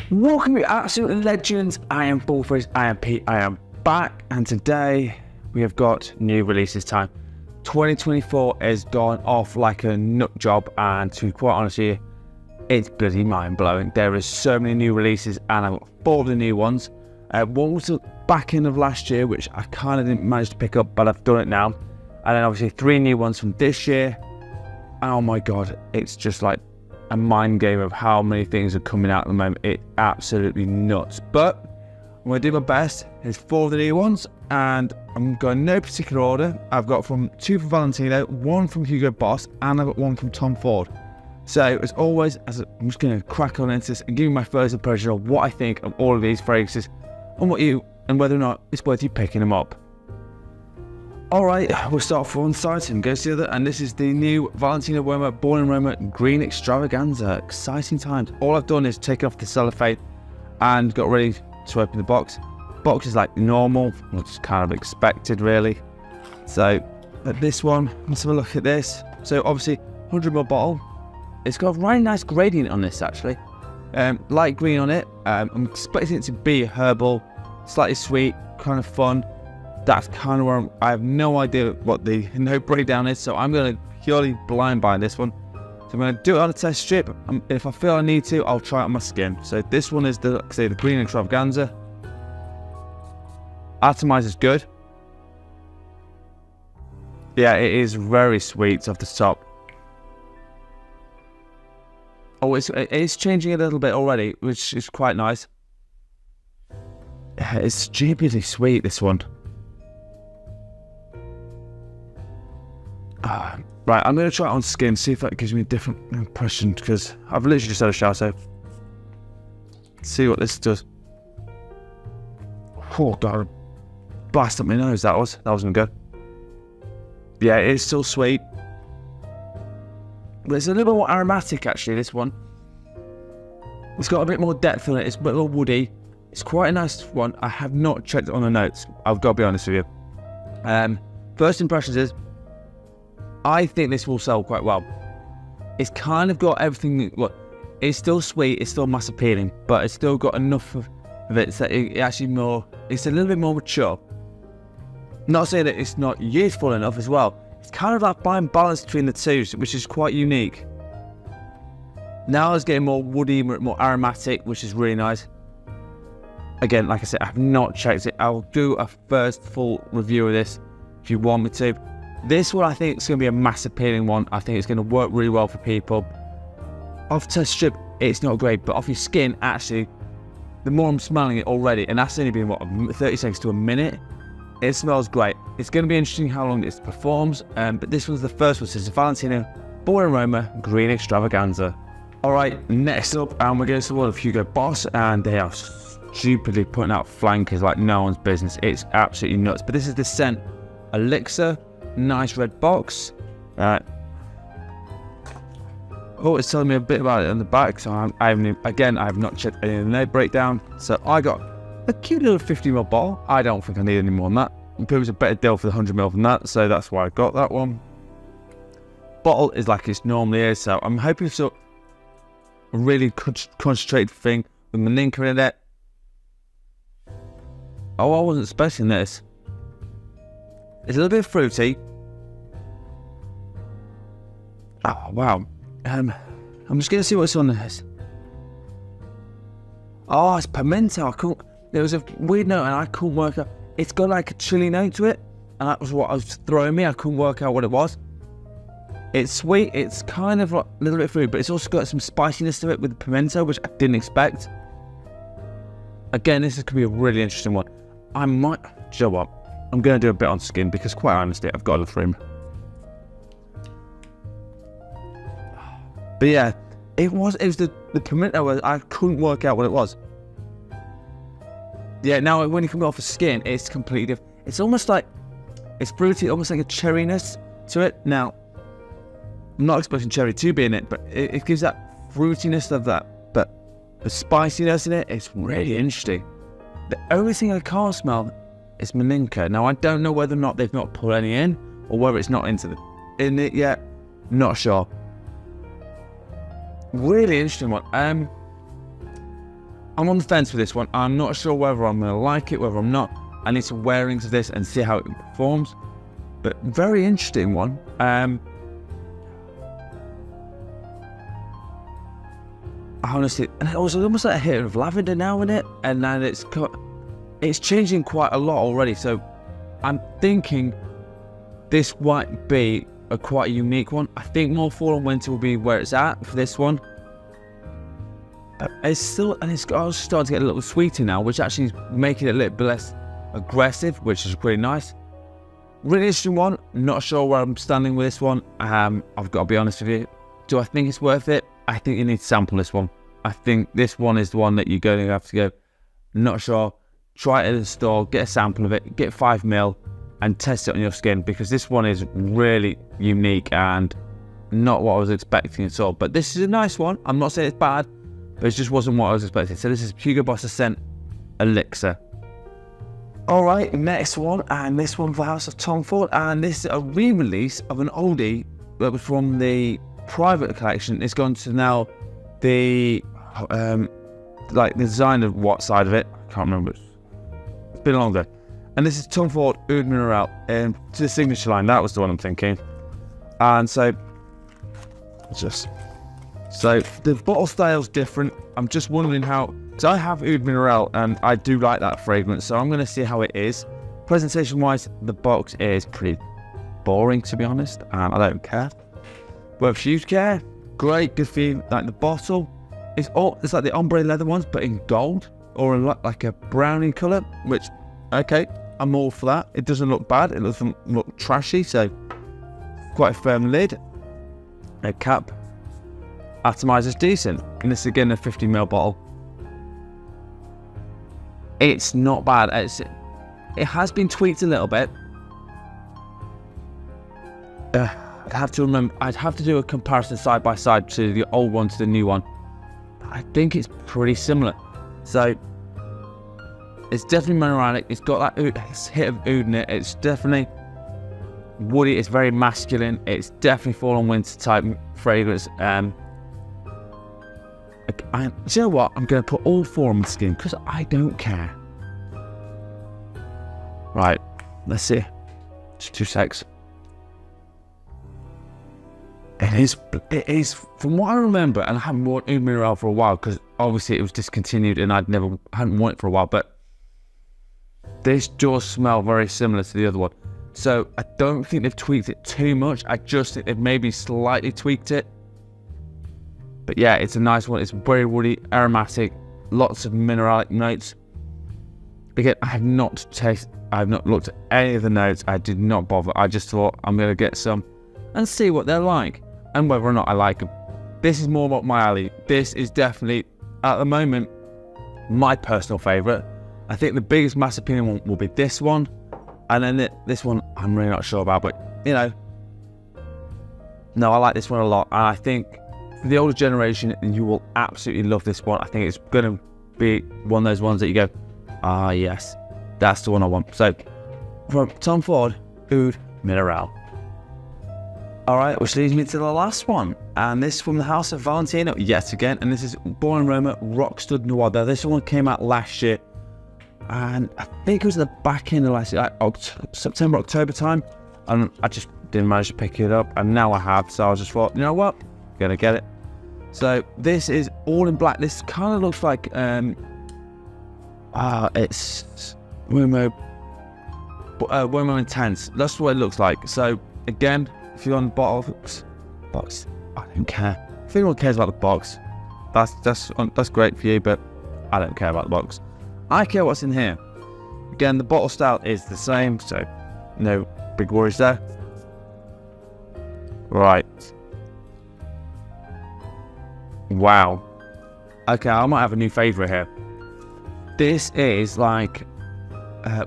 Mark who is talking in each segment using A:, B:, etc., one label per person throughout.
A: Welcome you absolute legends, I am Bullfizz, I am Pete, I am back, and today we have got new releases time. 2024 has gone off like a nut job, and to be quite honest with you, it's bloody mind blowing. There is so many new releases and I've got 4 of the new ones. One was the back end of last year, which I kind of didn't manage to pick up, but I've done it now. And then obviously 3 new ones from this year. Oh my god, it's just like a mind game of how many things are coming out at the moment. It's absolutely nuts, but I'm going to do my best. There's 4 of the new ones and I'm going no particular order. I've got 2 from Valentino, 1 from Hugo Boss, and I've got 1 from Tom Ford. So as always, I'm just going to crack on into this and give you my first impression of what I think of all of these fragrances and whether or not it's worth you picking them up. Alright, we'll start from one side and go to the other, and this is the new Valentino Roma Born in Roma Green Extravaganza. Exciting times. All I've done is take off the cellophane and got ready to open the box. Box is like normal, which is kind of expected really. So, at this one, let's have a look at this. So obviously, 100ml bottle. It's got a really nice gradient on this actually. Light green on it. I'm expecting it to be herbal, slightly sweet, kind of fun. That's kind of where I have no idea what the note breakdown is, so I'm going to purely blind buy this one. So I'm going to do it on a test strip. If I feel I need to, I'll try it on my skin. So this one is the Green Extravaganza. Atomizer's good. Yeah, it is very sweet off the top. Oh, it's changing a little bit already, which is quite nice. It's stupidly sweet, this one. Right, I'm going to try it on skin, see if that gives me a different impression, because I've literally just had a shower, so let's see what this does. Oh god, blast up my nose, that wasn't good. Yeah, it is still sweet, but it's a little more aromatic actually, this one. It's got a bit more depth on it, it's a bit more woody. It's quite a nice one. I have not checked it on the notes, I've got to be honest with you. First impressions is, I think this will sell quite well. It's kind of got everything. Look, it's still sweet, it's still mass appealing, but it's still got enough of it that it's a little bit more mature. Not saying that it's not useful enough as well. It's kind of that fine balance between the two, which is quite unique. Now it's getting more woody, more aromatic, which is really nice. Again, like I said, I have not checked it. I'll do a first full review of this if you want me to. This one I think is going to be a mass appealing one. I think it's going to work really well for people. Off test strip, it's not great, but off your skin, actually, the more I'm smelling it already, and that's only been, what, 30 seconds to a minute, it smells great. It's going to be interesting how long this performs, but this one's the first one, so it's a Valentino Born in Roma Green Extravaganza. Alright, next up, and we're going to the world of Hugo Boss, and they are stupidly putting out flankers like no one's business. It's absolutely nuts, but this is the scent Elixir. Nice red box. Oh, it's telling me a bit about it on the back, so I have not checked any of the note breakdown. So I got a cute little 50ml bottle. I don't think I need any more than that. It was a better deal for the 100ml than that, so that's why I got that one. Bottle is like it normally is, so I'm hoping for a really concentrated thing with Maninka in it. Oh, I wasn't expecting this. It's a little bit fruity. Oh wow. I'm just gonna see what's on this. Oh, it's pimento. There was a weird note and I couldn't work out. It's got like a chili note to it, and that was what was throwing me. I couldn't work out what it was. It's sweet. It's kind of like a little bit fruity, but it's also got some spiciness to it with the pimento, which I didn't expect. Again, this could be a really interesting one. I might. Do you know what? I'm going to do a bit on skin because, quite honestly, I've got enough room. But yeah, it was the pimento. I couldn't work out what it was. Yeah, now when you come off the skin, it's completely different. It's almost like, it's fruity, almost like a cherryness to it. Now, I'm not expecting cherry to be in it, but it gives that fruitiness of that, but the spiciness in it is really interesting. The only thing I can't smell is Maninka. Now I don't know whether or not they've not put any in, or whether it's not in it yet. Not sure. Really interesting one. I'm on the fence with this one. I'm not sure whether I'm going to like it, whether I'm not. I need some wearings of this and see how it performs. But very interesting one. Honestly, and it was almost like a hit of lavender now in it, and then it's changing quite a lot already. So I'm thinking this might be a quite unique one. I think more fall and winter will be where it's at for this one. It's still, and it's starting to get a little sweeter now, which actually is making it a little bit less aggressive, which is pretty nice. Really interesting one. Not sure where I'm standing with this one. I've got to be honest with you. Do I think it's worth it? I think you need to sample this one. I think this one is the one that you're going to have to go, not sure. Try it at the store, get a sample of it, get 5 ml and test it on your skin, because this one is really unique and not what I was expecting at all. But this is a nice one. I'm not saying it's bad, but it just wasn't what I was expecting. So this is Hugo Boss Scent Elixir. Alright, next one, and this one for the House of Tom Ford, and this is a re-release of an oldie that was from the private collection. It's gone to now the like the design of what side of it, I can't remember. It's been longer. And this is Tom Ford Oud Minerale to the signature line. That was the one I'm thinking. And so the bottle style's different. I'm just wondering how, because I have Oud Minerale and I do like that fragrance, so I'm going to see how it is. Presentation wise, the box is pretty boring, to be honest, and I don't care. But if you care, great, good for you. Like the bottle, it's like the ombre leather ones, but in gold or like a brownie colour, which, okay, I'm all for that. It doesn't look bad, it doesn't look trashy, so quite a firm lid. A cap atomizer's decent, and this is again a 50 ml bottle. It's not bad. It has been tweaked a little bit. I'd have to do a comparison side by side to the old one to the new one. I think it's pretty similar. So it's definitely mineralic. It's got that hit of oud in it. It's definitely woody. It's very masculine. It's definitely fall and winter type fragrance. Do you know what? I'm going to put all 4 on my skin because I don't care. Right, let's see. Just 2 secs. It is, from what I remember, and I haven't worn Oud Minerale for a while because obviously it was discontinued and I hadn't worn it for a while, but this does smell very similar to the other one. So I don't think they've tweaked it too much. I just think they've maybe slightly tweaked it. But yeah, it's a nice one. It's very woody, aromatic, lots of mineralic notes. Again, I have not looked at any of the notes. I did not bother. I just thought I'm going to get some and see what they're like and whether or not I like them. This is more up my alley. This is definitely, at the moment, my personal favourite. I think the biggest mass appealing one will be this one. And then this one, I'm really not sure about, but you know. No, I like this one a lot. And I think for the older generation, you will absolutely love this one. I think it's going to be one of those ones that you go, ah, yes, that's the one I want. So, from Tom Ford, Oud Minerale. Alright, which leads me to the last one. And this is from the House of Valentino, yet again. And this is born in Roma, Rockstud Noir. Now, this one came out last year. And I think it was the back end of last year, like September, October time. And I just didn't manage to pick it up. And now I have. So I just thought, you know what? Gonna get it. So this is all in black. This kind of looks like it's Roma Intense. That's what it looks like. So again, if you're on the box, I don't care. If anyone cares about the box, that's great for you, but I don't care about the box. I care what's in here. Again, the bottle style is the same, so no big worries there. Right. Wow. Okay, I might have a new favourite here. This is like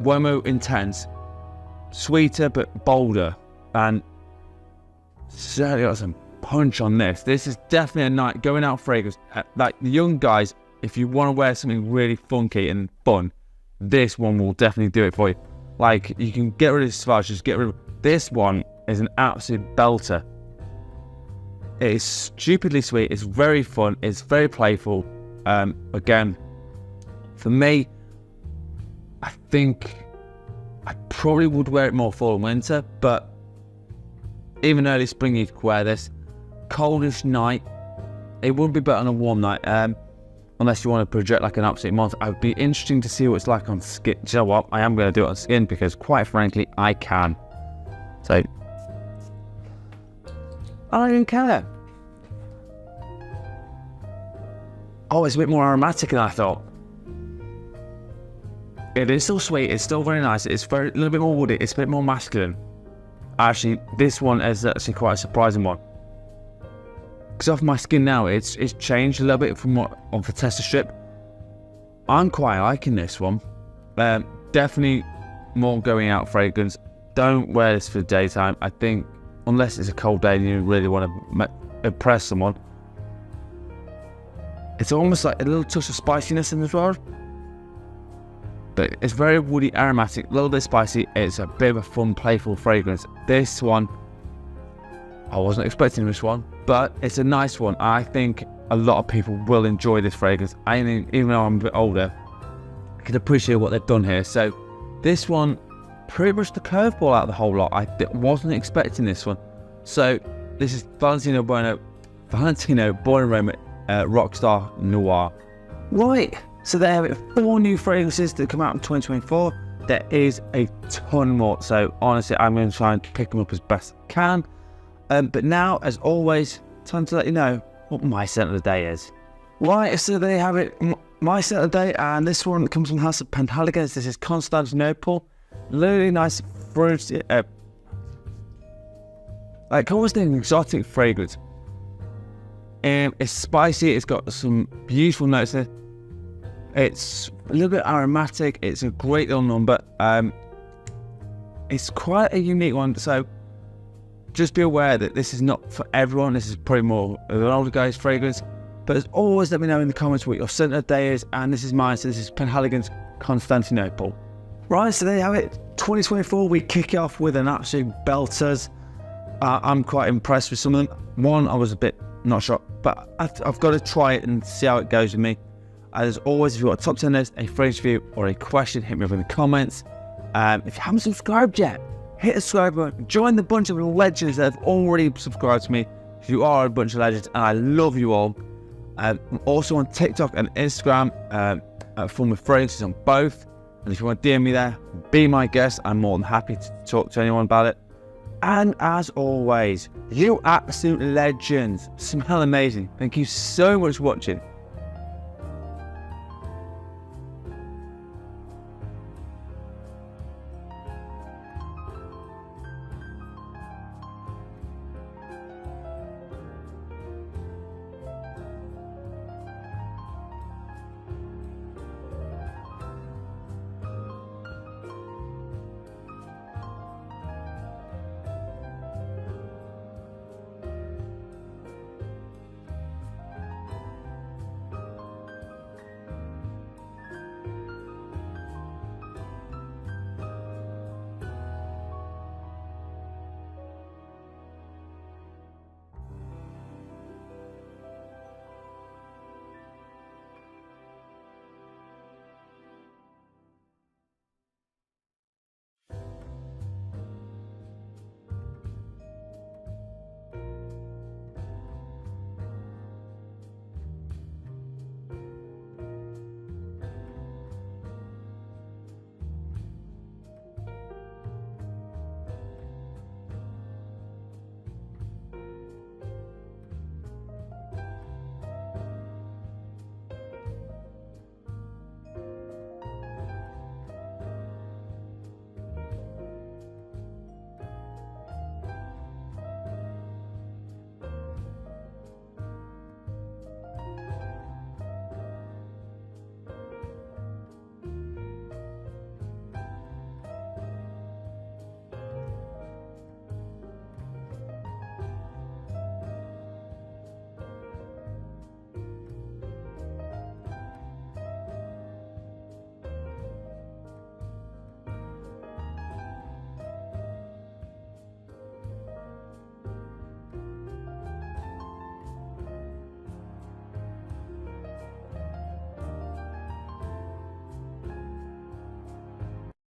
A: Roma Intense, sweeter but bolder, and certainly got some punch on this. This is definitely a night going out fragrance. Like the young guys, if you want to wear something really funky and fun, this one will definitely do it for you. Like, you can get rid of Sauvage, just get rid of this one. Is an absolute belter. It is stupidly sweet. It's very fun. It's very playful. Again, for me, I think I probably would wear it more fall and winter, but even early spring you could wear this. Coldish night, it wouldn't be better on a warm night, unless you want to project like an absolute monster. It would be interesting to see what it's like on skin. Do you know what? I am going to do it on skin because, quite frankly, I can. So, I don't care. Oh, it's a bit more aromatic than I thought. It is still sweet. It's still very nice. It's a little bit more woody. It's a bit more masculine. Actually, this one is actually quite a surprising one. Because off my skin now, it's changed a little bit from what on the tester strip. I'm quite liking this one. Definitely more going out fragrance. Don't wear this for the daytime. I think unless it's a cold day and you really want to impress someone. It's almost like a little touch of spiciness in as well. But it's very woody, aromatic, a little bit spicy. It's a bit of a fun, playful fragrance. This one, I wasn't expecting this one, but it's a nice one. I think a lot of people will enjoy this fragrance. I mean, even though I'm a bit older, I can appreciate what they've done here. So this one, pretty much the curveball out of the whole lot. I wasn't expecting this one. So this is Valentino born in Roma, Rockstud Noir. Right, so there are 4 new fragrances that come out in 2024. There is a ton more, so honestly I'm going to try and pick them up as best I can. But now, as always, time to let you know what my scent of the day is. Right, so there you have it, my scent of the day, and this one comes from House of Penhaligon's. This is Constantinople. Really nice fruity, like almost an exotic fragrance. It's spicy, it's got some beautiful notes there. It's a little bit aromatic, it's a great little number. It's quite a unique one, so just be aware that this is not for everyone. This is probably more of an older guy's fragrance. But as always, let me know in the comments what your scent of the day is, and this is mine, so this is Penhaligon's Constantinople. Right, so there you have it, 2024, we kick it off with an absolute belters. I'm quite impressed with some of them. One, I was a bit not sure, but I've got to try it and see how it goes with me. As always, if you've got a top 10 list, a fragrance review, or a question, hit me up in the comments. If you haven't subscribed yet, hit the subscribe button. Join the bunch of legends that have already subscribed to me. You are a bunch of legends, and I love you all. I'm also on TikTok and Instagram, Fun with Fragrances on both. And if you want to DM me there, be my guest. I'm more than happy to talk to anyone about it. And as always, you absolute legends smell amazing. Thank you so much for watching.